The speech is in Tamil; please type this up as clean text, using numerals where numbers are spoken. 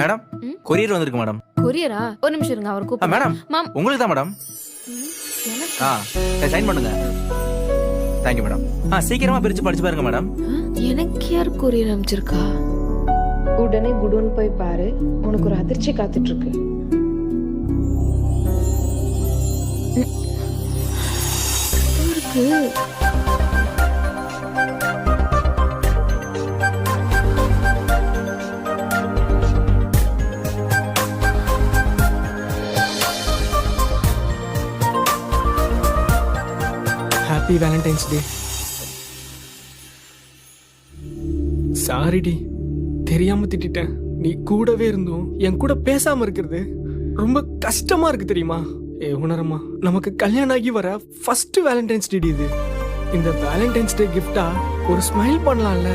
மேடம் கொரியர் வந்திருக்கு மேடம். கொரியரா? ஒரு நிமிஷம் இருங்க, அவர் கூப்பிடுறேன். மேடம் உங்களுக்கு தான் மேடம். சைன் பண்ணுங்க. Thank you madam. சீக்கிரமா பிரிச்சு படிச்சு பாருங்க மேடம். எனக்கு யார் கொரியர் அனுப்பிச்சிருக்கா? உடனே குடோன் போய் பாரு, உனக்கு ஒரு அதிர்ச்சி காத்துட்டு இருக்கு. இருக்கு. ஹாப்பி வேலண்டைன்ஸ் டே. சாரிடி, தெரியாம திட்டிட்டேன். நீ கூடவே இருந்தும் என் கூட பேசாம இருக்கிறது ரொம்ப கஷ்டமா இருக்கு தெரியுமா? உணரமா, நமக்கு கல்யாணம் ஆகி வர ஃபர்ஸ்ட் வேலண்டைன்ஸ் டே இது. இந்த வேலண்டைன்ஸ் டே கிஃப்டா ஒரு ஸ்மைல் பண்ணலாம்ல?